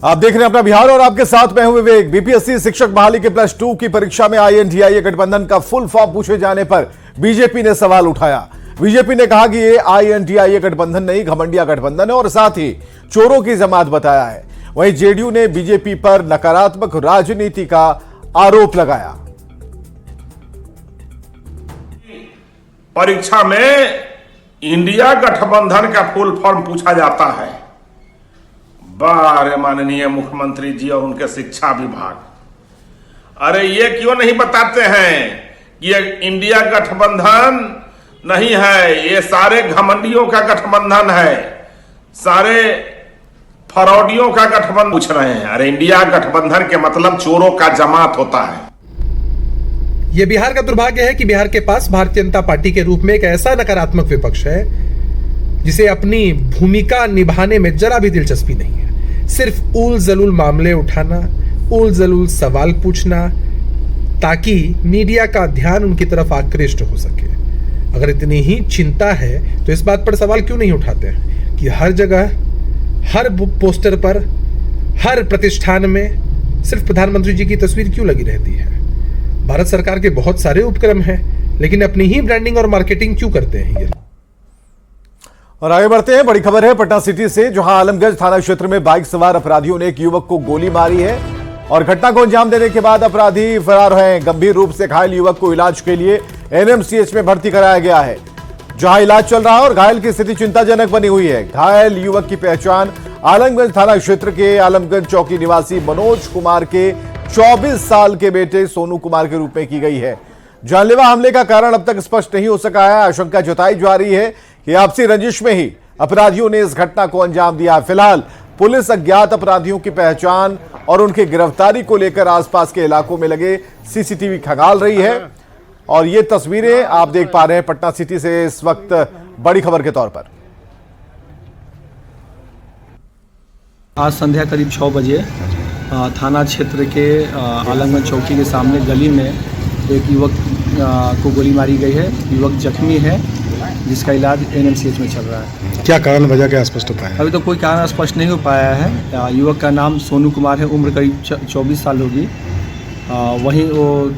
आप देख रहे हैं अपना बिहार और आपके साथ मैं हूं विवेक। बीपीएससी शिक्षक बहाली के +2 की परीक्षा में आईएनडीआईए गठबंधन का फुल फॉर्म पूछे जाने पर बीजेपी ने सवाल उठाया। बीजेपी ने कहा कि ये आईएनडीआईए गठबंधन नहीं, घमंडिया गठबंधन है और साथ ही चोरों की जमात बताया है। वहीं जेडीयू ने बीजेपी पर नकारात्मक राजनीति का आरोप लगाया। परीक्षा में इंडिया गठबंधन का फुल फॉर्म पूछा जाता है। बारे माननीय मुख्यमंत्री जी और उनके शिक्षा विभाग, अरे ये क्यों नहीं बताते हैं कि ये इंडिया गठबंधन नहीं है, ये सारे घमंडियों का गठबंधन है, सारे फरौडियों का गठबंधन पूछ रहे हैं। अरे इंडिया गठबंधन के मतलब चोरों का जमात होता है। ये बिहार का दुर्भाग्य है कि बिहार के पास भारतीय जनता पार्टी के रूप में एक ऐसा नकारात्मक विपक्ष है जिसे अपनी भूमिका निभाने में जरा भी दिलचस्पी नहीं है। सिर्फ उल जलूल मामले उठाना, उल जलूल सवाल पूछना ताकि मीडिया का ध्यान उनकी तरफ आकृष्ट हो सके। अगर इतनी ही चिंता है तो इस बात पर सवाल क्यों नहीं उठाते हैं कि हर जगह, हर पोस्टर पर, हर प्रतिष्ठान में सिर्फ प्रधानमंत्री जी की तस्वीर क्यों लगी रहती है। भारत सरकार के बहुत सारे उपक्रम हैं, लेकिन अपनी ही ब्रांडिंग और मार्केटिंग क्यों करते हैं ये। और आगे बढ़ते हैं। बड़ी खबर है पटना सिटी से, जहां आलमगंज थाना क्षेत्र में बाइक सवार अपराधियों ने एक युवक को गोली मारी है और घटना को अंजाम देने के बाद अपराधी फरार हैं। गंभीर रूप से घायल युवक को इलाज के लिए एनएमसीएच में भर्ती कराया गया है, जहां इलाज चल रहा है और घायल की स्थिति चिंताजनक बनी हुई है। घायल युवक की पहचान आलमगंज थाना क्षेत्र के आलमगंज चौकी निवासी मनोज कुमार के 24 साल के बेटे सोनू कुमार के रूप में की गई है। जानलेवा हमले का कारण अब तक स्पष्ट नहीं हो सका है। आशंका जताई जा रही है कि आपसी रंजिश में ही अपराधियों ने इस घटना को अंजाम दिया। फिलहाल पुलिस अज्ञात अपराधियों की पहचान और उनकी गिरफ्तारी को लेकर आसपास के इलाकों में लगे सीसीटीवी खंगाल रही है। और ये तस्वीरें आप देख पा रहे हैं पटना सिटी से इस वक्त बड़ी खबर के तौर पर। आज संध्या करीब 6 बजे थाना क्षेत्र के आलमगंज चौकी के सामने गली में एक युवक को गोली मारी गई है। युवक जख्मी है जिसका इलाज एनएमसीएच में चल रहा है। क्या कारण वजह क्या स्पष्ट हो पाया? अभी तो कोई कारण स्पष्ट नहीं हो पाया है। युवक का नाम सोनू कुमार है, उम्र करीब 24 साल होगी। वहीं वो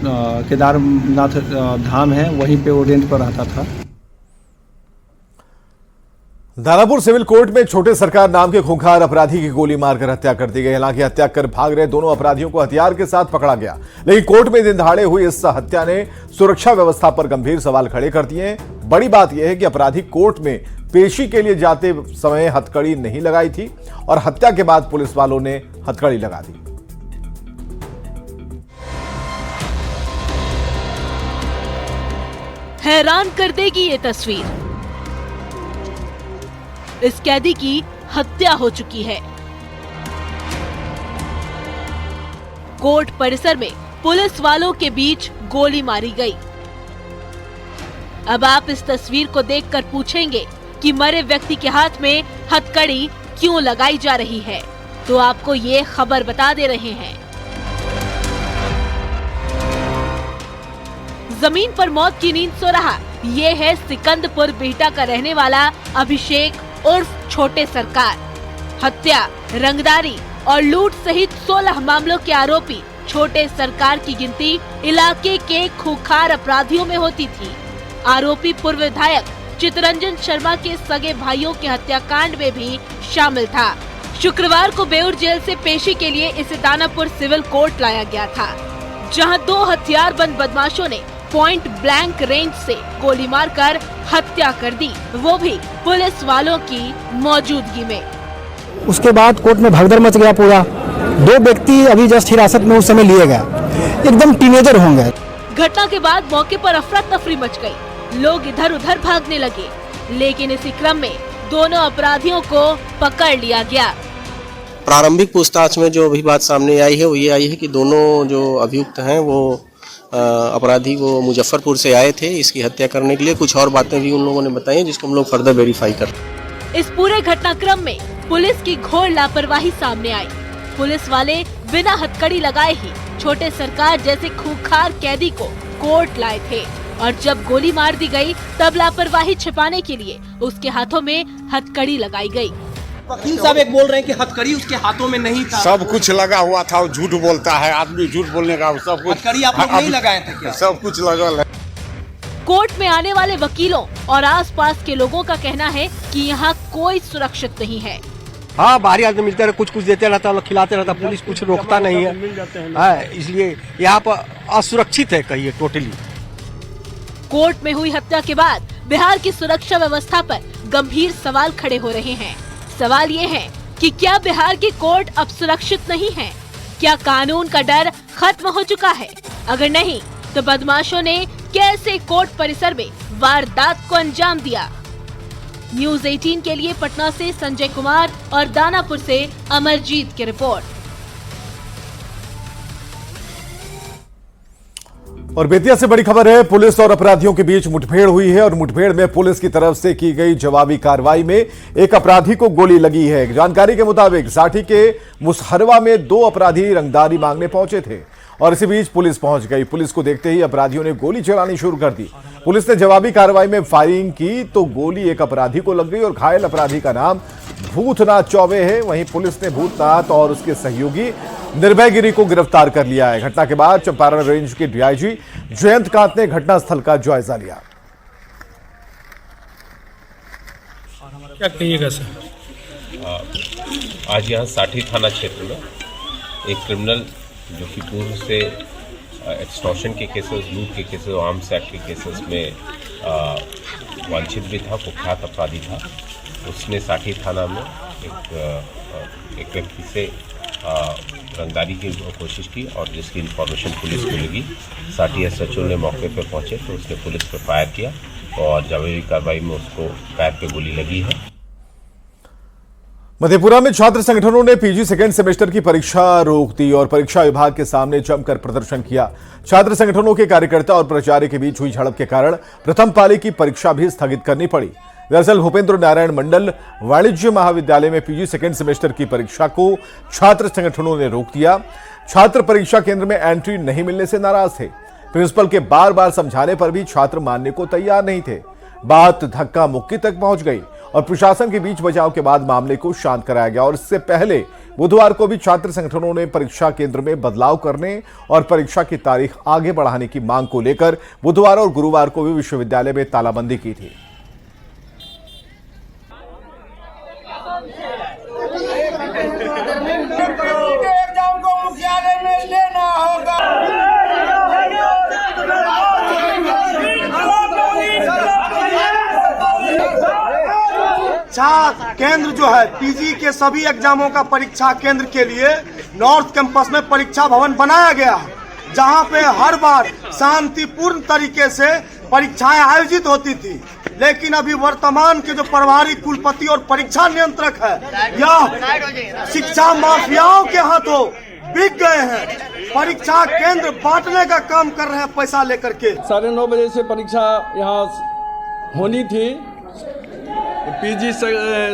केदारनाथ धाम है, वहीं पे वो रेंट पर रहता था। दानापुर सिविल कोर्ट में छोटे सरकार नाम के खूंखार अपराधी की गोली मारकर हत्या कर दी गई। हालांकि हत्या कर भाग रहे दोनों अपराधियों को हथियार के साथ पकड़ा गया, लेकिन कोर्ट में दिन दहाड़े हुई इस हत्या ने सुरक्षा व्यवस्था पर गंभीर सवाल खड़े कर दिए। बड़ी बात यह है कि अपराधी कोर्ट में पेशी के लिए जाते समय हथकड़ी नहीं लगाई थी और हत्या के बाद पुलिस वालों ने हथकड़ी लगा दी। हैरान कर देगी ये तस्वीर। इस कैदी की हत्या हो चुकी है। कोर्ट परिसर में पुलिस वालों के बीच गोली मारी गई। अब आप इस तस्वीर को देखकर पूछेंगे कि मरे व्यक्ति के हाथ में हथकड़ी क्यों लगाई जा रही है, तो आपको ये खबर बता दे रहे हैं। जमीन पर मौत की नींद सो रहा ये है सिकंदपुर बिहटा का रहने वाला अभिषेक उर्फ छोटे सरकार। हत्या, रंगदारी और लूट सहित 16 मामलों के आरोपी छोटे सरकार की गिनती इलाके के खूंखार अपराधियों में होती थी। आरोपी पूर्व विधायक चितरंजन शर्मा के सगे भाइयों के हत्याकांड में भी शामिल था। शुक्रवार को बेउर जेल से पेशी के लिए इसे दानापुर सिविल कोर्ट लाया गया था, जहां 2 हथियारबंद बदमाशों ने पॉइंट ब्लैंक रेंज से गोली मारकर हत्या कर दी, वो भी पुलिस वालों की मौजूदगी में। उसके बाद कोर्ट में भगदड़ मच गया पूरा। 2 व्यक्ति अभी जस्ट हिरासत में उस समय लिए गए, एकदम टीनेजर होंगे। घटना के बाद मौके पर अफरा तफरी मच गई, लोग इधर उधर भागने लगे, लेकिन इसी क्रम में दोनों अपराधियों को पकड़ लिया गया। प्रारंभिक पूछताछ में जो अभी बात सामने आई है वो ये आई है कि दोनों जो अभियुक्त हैं वो अपराधी वो मुजफ्फरपुर से आए थे इसकी हत्या करने के लिए। कुछ और बातें भी उन लोगों ने बताई हैं जिसको हम लोग फर्दर वेरीफाई कर। इस पूरे घटनाक्रम में पुलिस की घोर लापरवाही सामने आई। पुलिस वाले बिना हथकड़ी लगाए ही छोटे सरकार जैसे खूंखार कैदी को कोर्ट लाए थे और जब गोली मार दी गई तब लापरवाही छिपाने के लिए उसके हाथों में हथकड़ी लगाई गई। वकील साहब एक बोल रहे हैं कि हथकड़ी उसके हाथों में नहीं था। सब कुछ लगा हुआ था, वो झूठ बोलता है, आदमी झूठ बोलने का सब कुछ। हथकड़ी आप लोग नहीं लगाए थे क्या? सब कुछ लगल है। कोर्ट में आने वाले वकीलों और आसपास के लोगों का कहना है कि यहाँ कोई सुरक्षित नहीं है। हाँ, बाहरी आदमी मिलते रहे, कुछ कुछ देते रहता, लोग खिलाते रहता, पुलिस कुछ रोकता नहीं है, इसलिए यहाँ पर असुरक्षित है कहिए टोटली। कोर्ट में हुई हत्या के बाद बिहार की सुरक्षा व्यवस्था पर गंभीर सवाल खड़े हो रहे हैं। सवाल ये है कि क्या बिहार की कोर्ट अब सुरक्षित नहीं है? क्या कानून का डर खत्म हो चुका है? अगर नहीं तो बदमाशों ने कैसे कोर्ट परिसर में वारदात को अंजाम दिया? न्यूज़ 18 के लिए पटना से संजय कुमार और दानापुर से अमरजीत की रिपोर्ट। और बेतिया से बड़ी खबर है, पुलिस और अपराधियों के बीच मुठभेड़ हुई है और मुठभेड़ में पुलिस की तरफ से की गई जवाबी कार्रवाई में एक अपराधी को गोली लगी है। जानकारी के मुताबिक साठी के मुसहरवा में 2 अपराधी रंगदारी मांगने पहुंचे थे और इसी बीच पुलिस पहुंच गई। पुलिस को देखते ही अपराधियों ने गोली चलानी शुरू कर दी। पुलिस ने जवाबी कार्रवाई में फायरिंग की तो गोली एक अपराधी को लग गई और घायल अपराधी का नाम भूतनाथ चौबे है। वहीं पुलिस ने भूतनाथ और उसके सहयोगी निर्भय गिरी को गिरफ्तार कर लिया है। घटना के बाद चंपारण रेंज के डीआईजी जयंत कांत ने घटनास्थल का जायजा लिया। क्या कहिएगा सर? आज यहाँ साठी थाना क्षेत्र में एक क्रिमिनल जो कि पूर्व से एक्सटॉर्शन के केसेस, लूट के केसेस, आर्म्स एक्ट के केसेस में वांछित भी था, कुख्यात अपराधी था, उसने साठी थाना में एक व्यक्ति से रंगदारी की कोशिश की और जिसकी इंफॉर्मेशन पुलिस को लगी। साठी एसएचओ ने मौके पर पहुंचे तो उसने पुलिस पर फायर किया और जवाबी कार्रवाई में उसको पैर पे गोली लगी है। मधेपुरा में छात्र संगठनों ने पीजी सेकेंड सेमेस्टर की परीक्षा रोक दी और परीक्षा विभाग के सामने जमकर प्रदर्शन किया। छात्र संगठनों के कार्यकर्ता और प्राचार्य के बीच हुई झड़प के कारण प्रथम पाली की परीक्षा भी स्थगित करनी पड़ी। दरअसल भूपेंद्र नारायण मंडल वाणिज्य महाविद्यालय में पीजी सेकेंड सेमेस्टर की परीक्षा को छात्र संगठनों ने रोक दिया। छात्र परीक्षा केंद्र में एंट्री नहीं मिलने से नाराज थे। प्रिंसिपल के बार बार समझाने पर भी छात्र मानने को तैयार नहीं थे। बात धक्का मुक्की तक पहुंच गई और प्रशासन के बीच बचाव के बाद मामले को शांत कराया गया। और इससे पहले बुधवार को भी छात्र संगठनों ने परीक्षा केंद्र में बदलाव करने और परीक्षा की तारीख आगे बढ़ाने की मांग को लेकर बुधवार और गुरुवार को भी विश्वविद्यालय में तालाबंदी की थी। परीक्षा केंद्र जो है पीजी के सभी एग्जामों का परीक्षा केंद्र के लिए नॉर्थ कैंपस में परीक्षा भवन बनाया गया, जहां पे हर बार शांतिपूर्ण तरीके से परीक्षाएं आयोजित होती थी। लेकिन अभी वर्तमान के जो प्रभारी कुलपति और परीक्षा नियंत्रक है, यह शिक्षा माफियाओं के हाथों बिक गए हैं। परीक्षा केंद्र बांटने का काम कर रहे हैं पैसा लेकर के। 9:30 बजे से परीक्षा यहाँ होनी थी पीजी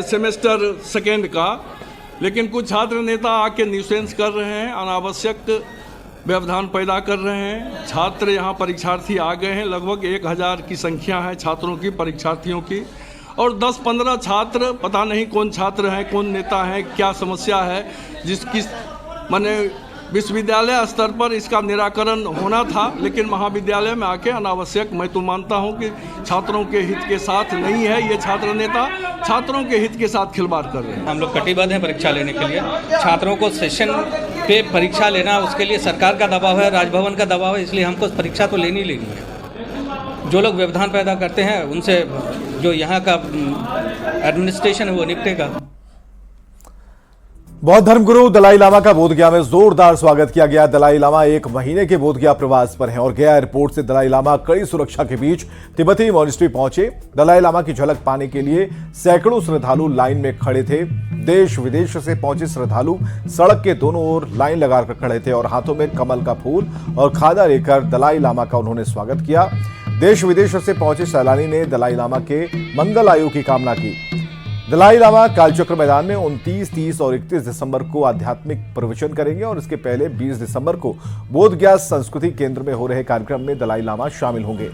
सेमेस्टर सेकेंड का, लेकिन कुछ छात्र नेता आके न्यूसेंस कर रहे हैं, अनावश्यक व्यवधान पैदा कर रहे हैं। छात्र यहाँ परीक्षार्थी आ गए हैं, लगभग 1000 की संख्या है छात्रों की, परीक्षार्थियों की, और 10-15 छात्र, पता नहीं कौन छात्र हैं, कौन नेता हैं, क्या समस्या है, जिसकी माने विश्वविद्यालय स्तर पर इसका निराकरण होना था, लेकिन महाविद्यालय में आके अनावश्यक, मैं तो मानता हूं कि छात्रों के हित के साथ नहीं है ये छात्र नेता, छात्रों के हित के साथ खिलवाड़ कर रहे हैं। हम लोग कटिबद्ध हैं परीक्षा लेने के लिए। छात्रों को सेशन पे परीक्षा लेना, उसके लिए सरकार का दबाव है, राजभवन का दबाव है, इसलिए हमको परीक्षा तो लेनी है। जो लोग व्यवधान पैदा करते हैं उनसे जो यहाँ का एडमिनिस्ट्रेशन है वो निपटेगा। बौद्ध धर्मगुरु दलाई लामा का बोधगया में जोरदार स्वागत किया गया। दलाई लामा 1 महीने के बोधगया प्रवास पर हैं और गया एयरपोर्ट से दलाई लामा कड़ी सुरक्षा के बीच तिब्बती मॉनेस्ट्री पहुंचे। दलाई लामा की झलक पाने के लिए सैकड़ों श्रद्धालु लाइन में खड़े थे। देश विदेश से पहुंचे श्रद्धालु सड़क के दोनों ओर लाइन लगाकर खड़े थे और हाथों में कमल का फूल और खादा लेकर दलाई लामा का उन्होंने स्वागत किया। देश विदेश से पहुंचे सैलानी ने दलाई लामा के मंगल आयु की कामना की। दलाई लामा कालचक्र मैदान में 29, 30 और 31 दिसंबर को आध्यात्मिक प्रवचन करेंगे और इसके पहले 20 दिसंबर को बोधगया संस्कृति केंद्र में हो रहे कार्यक्रम में दलाई लामा शामिल होंगे।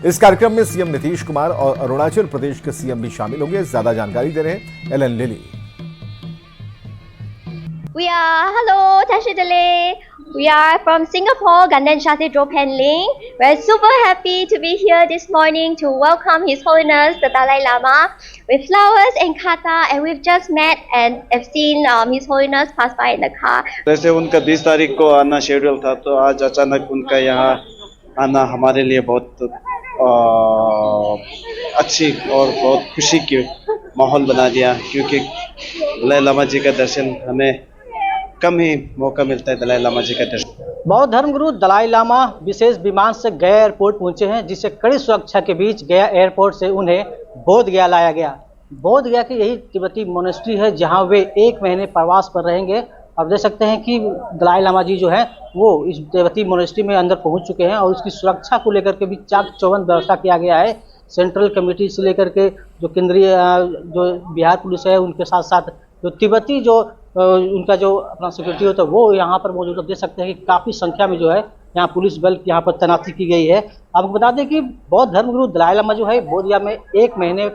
इस कार्यक्रम में सीएम नीतीश कुमार और अरुणाचल प्रदेश के सीएम भी शामिल होंगे। ज्यादा जानकारी दे रहे हैं Allen Lily. Hello, Tashidale. We are from Singapore, Ganden Shati Drop Handling. We're super happy to be here this morning to welcome His Holiness the Dalai Lama with flowers and kata, and we've just met and have seen His Holiness pass by in the car. वैसे उनका 20 तारीख को आना schedule था, तो आज अचानक उनका यहाँ आना हमारे लिए बहुत अच्छी और बहुत खुशी की माहौल बना दिया, क्योंकि दलाई लामा जी का दर्शन हमें कम ही मौका मिलता है। दलाई लामा जी का दर्शन बौद्ध धर्मगुरु दलाई लामा विशेष विमान से गया एयरपोर्ट पहुंचे हैं, जिससे कड़ी सुरक्षा के बीच गया एयरपोर्ट से उन्हें बोध गया लाया गया। बोध गया की यही तिब्बती मोनेस्ट्री है, जहां वे 1 महीने प्रवास पर रहेंगे। अब देख सकते हैं कि दलाई लामा जी जो है वो इस तिब्बती मोनेस्ट्री में अंदर पहुंच चुके हैं, और उसकी सुरक्षा को लेकर के भी चाक चौबंद व्यवस्था किया गया है। सेंट्रल कमेटी से लेकर के जो केंद्रीय जो बिहार पुलिस है, उनके साथ साथ जो तिब्बती जो उनका जो अपना सिक्योरिटी होता है वो यहाँ पर मौजूद है। देख सकते हैं कि काफ़ी संख्या में जो है यहाँ पुलिस बल यहाँ पर तैनाती की गई है। आपको बता दें कि बौद्ध धर्मगुरु दलाई लामा जो है बोधगया में 1 महीने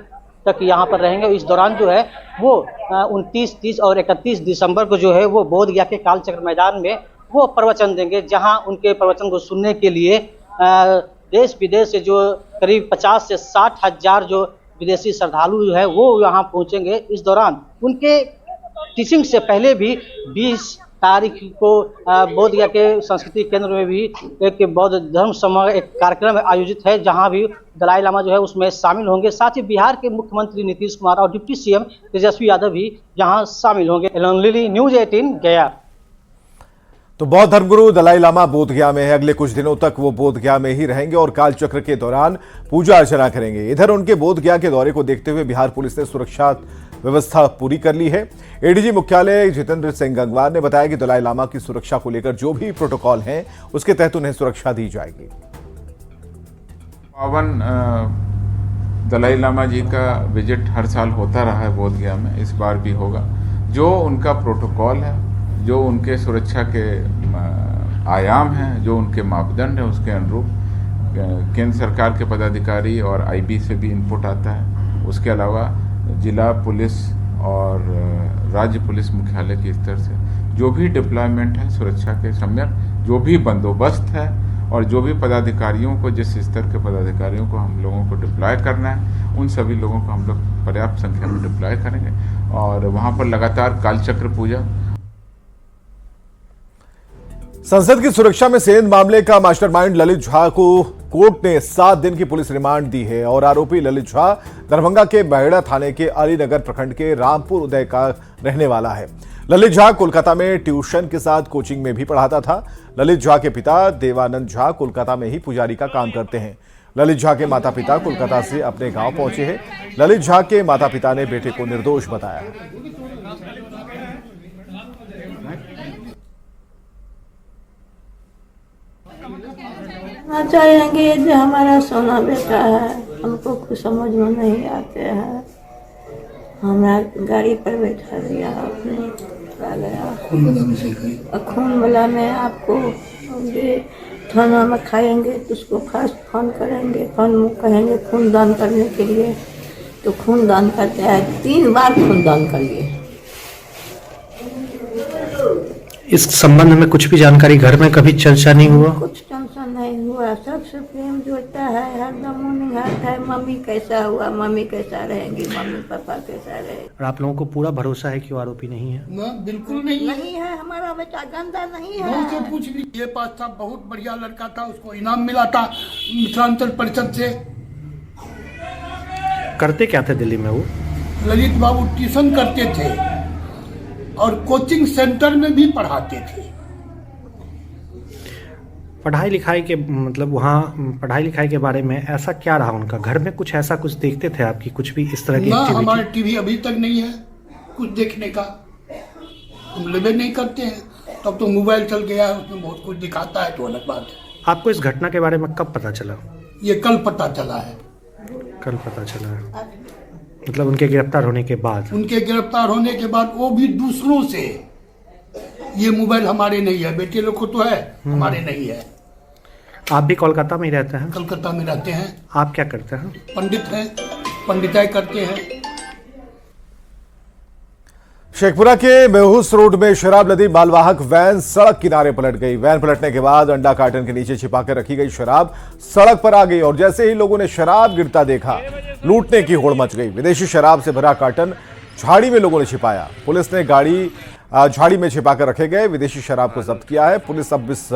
तक यहाँ पर रहेंगे। इस दौरान जो है वो 29, 30 और 31 दिसंबर को जो है वो बोधगया के कालचक्र मैदान में वो प्रवचन देंगे, जहाँ उनके प्रवचन को सुनने के लिए देश विदेश से जो करीब 50 से 60 हज़ार जो विदेशी श्रद्धालु जो है वो यहाँ पहुँचेंगे। इस दौरान उनके टीचिंग से पहले भी 20 तारीख को बोधगया के संस्कृति केंद्र में भी एक बौद्ध धर्म समारोह एक कार्यक्रम आयोजित है, जहां भी दलाई लामा जो है उसमें शामिल होंगे। साथ ही बिहार के मुख्यमंत्री नीतीश कुमार और डिप्टी सीएम तेजस्वी यादव भी यहां शामिल होंगे। लिली न्यूज़ 18 गया। तो बौद्ध धर्मगुरु दलाई लामा बोधगया में है। अगले कुछ दिनों तक वो बोधगया में ही रहेंगे और कालचक्र के दौरान पूजा अर्चना करेंगे। इधर उनके बोधगया के दौरे को देखते हुए बिहार पुलिस ने सुरक्षा व्यवस्था पूरी कर ली है। एडीजी मुख्यालय जितेंद्र सिंह गंगवार ने बताया कि दलाई लामा की सुरक्षा को लेकर जो भी प्रोटोकॉल हैं उसके तहत उन्हें सुरक्षा दी जाएगी। पावन दलाई लामा जी का विजिट हर साल होता रहा है बोधगया में, इस बार भी होगा। जो उनका प्रोटोकॉल है, जो उनके सुरक्षा के आयाम हैं, जो उनके मापदंड हैं, उसके अनुरूप केंद्र सरकार के पदाधिकारी और आईबी से भी इनपुट आता है। उसके अलावा जिला पुलिस और राज्य पुलिस मुख्यालय के स्तर से जो भी डिप्लॉयमेंट है, सुरक्षा के सम्यक जो भी बंदोबस्त है और जो भी पदाधिकारियों को, जिस स्तर के पदाधिकारियों को हम लोगों को डिप्लॉय करना है, उन सभी लोगों को हम लोग पर्याप्त संख्या में डिप्लॉय करेंगे। और वहाँ पर लगातार कालचक्र पूजा। संसद की सुरक्षा में सेंध मामले का मास्टरमाइंड ललित झा को कोर्ट ने 7 दिन की पुलिस रिमांड दी है और आरोपी ललित झा दरभंगा के बहेड़ा थाने के अलीनगर प्रखंड के रामपुर उदय का रहने वाला है। ललित झा कोलकाता में ट्यूशन के साथ कोचिंग में भी पढ़ाता था। ललित झा के पिता देवानंद झा कोलकाता में ही पुजारी का काम करते हैं। ललित झा के माता पिता कोलकाता से अपने गांव पहुंचे हैं। ललित झा के माता पिता ने बेटे को निर्दोष बताया है। चाहेंगे जो हमारा सोना बेटा है, हमको कुछ समझ में नहीं आते हैं। हमारा गाड़ी पर बैठा दिया, अपने गया खून वाला में आपको थाना में खाएंगे तो उसको फर्स्ट फोन करेंगे, फोन कहेंगे खून दान करने के लिए, तो खून दान करते हैं। 3 बार खून दान करिए। इस संबंध में कुछ भी जानकारी घर में कभी चर्चा नहीं हुआ? कुछ टेंशन नहीं हुआ, सबसे प्रेम जोड़ता है, हरदम मॉर्निंग हाथ है, मम्मी कैसा हुआ, मम्मी कैसा रहेंगी, मम्मी पापा कैसा रहे। और आप लोगों को पूरा भरोसा है कि वो आरोपी नहीं है? ना, बिल्कुल नहीं है। हमारा बेटा गंदा नहीं है। कुछ भी ये पास था, बहुत बढ़िया लड़का था, उसको इनाम मिला था मिथिलांचल परिषद से। करते क्या थे दिल्ली में वो? ललित बाबू ट्यूशन करते थे और कोचिंग सेंटर में भी पढ़ाते थे। पढ़ाई लिखाई के मतलब वहाँ पढ़ाई लिखाई के बारे में ऐसा क्या रहा उनका? घर में कुछ ऐसा कुछ देखते थे आपकी, कुछ भी इस तरह की एक्टिविटी? हमारे टीवी अभी तक नहीं है कुछ देखने का, हम लेवे नहीं करते हैं। तब तो मोबाइल चल गया है, उसमें बहुत कुछ दिखाता है, तो अलग बात है। आपको इस घटना के बारे में कब पता चला? ये कल पता चला है। कल पता चला है, मतलब उनके गिरफ्तार होने के बाद? उनके गिरफ्तार होने के बाद वो भी दूसरों से, ये मोबाइल हमारे नहीं है, बेटे लोग को तो है, हमारे नहीं है। आप भी कोलकाता में ही रहते हैं? कोलकाता में रहते हैं। आप क्या करते हैं? पंडित हैं, पंडिताई करते हैं। शेखपुरा के बेहूस रोड में शराब लदी मालवाहक वैन सड़क किनारे पलट गई। वैन पलटने के बाद अंडा कार्टन के नीचे छिपाकर रखी गई शराब सड़क पर आ गई और जैसे ही लोगों ने शराब गिरता देखा, लूटने की होड़ मच गई। विदेशी शराब से भरा कार्टन झाड़ी में लोगों ने छिपाया। पुलिस ने गाड़ी झाड़ी में छिपाकर रखे गए विदेशी शराब को जब्त किया है। पुलिस अब इस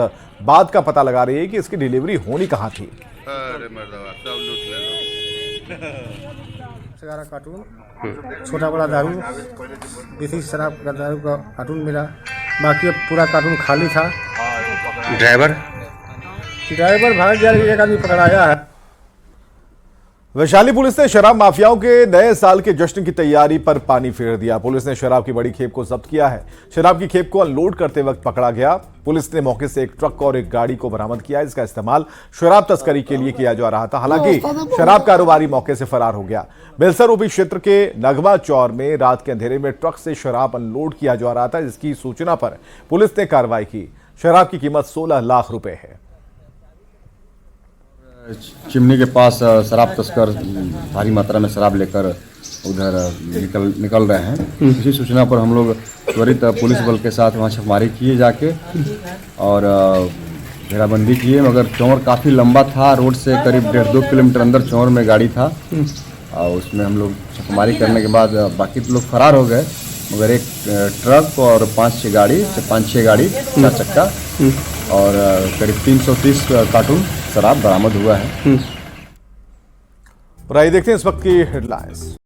बात का पता लगा रही है कि इसकी डिलीवरी होनी कहां थी। कार्टून, छोटा बड़ा दारू, देसी शराब का दारू का कार्टून मिला, बाकी अब पूरा कार्टून खाली था। ड्राइवर भाग गया, एक आदमी पकड़ाया है। वैशाली पुलिस ने शराब माफियाओं के नए साल के जश्न की तैयारी पर पानी फेर दिया। पुलिस ने शराब की बड़ी खेप को जब्त किया है। शराब की खेप को अनलोड करते वक्त पकड़ा गया। पुलिस ने मौके से एक ट्रक और एक गाड़ी को बरामद किया। इसका इस्तेमाल शराब तस्करी के लिए किया जा रहा था। हालांकि शराब कारोबारी मौके से फरार हो गया। बेलसर ओपी क्षेत्र के नगमा चौर में रात के अंधेरे में ट्रक से शराब अनलोड किया जा रहा था, जिसकी सूचना पर पुलिस ने कार्रवाई की। शराब की कीमत 16 लाख रुपए है। चिमनी के पास शराब तस्कर भारी मात्रा में शराब लेकर उधर निकल रहे हैं। इसी सूचना पर हम लोग त्वरित पुलिस बल के साथ वहां छापेमारी किए जाके और घेराबंदी किए, मगर चौर काफ़ी लंबा था। रोड से करीब 1.5-2 किलोमीटर अंदर चौर में गाड़ी था और उसमें हम लोग छापेमारी करने के बाद बाकी तो लोग फरार हो गए, मगर एक ट्रक और 5-6 गाड़ी 4 चक्का और करीब 330 कार्टून शराब बरामद हुआ है। और आइए देखते हैं इस वक्त की हेडलाइंस।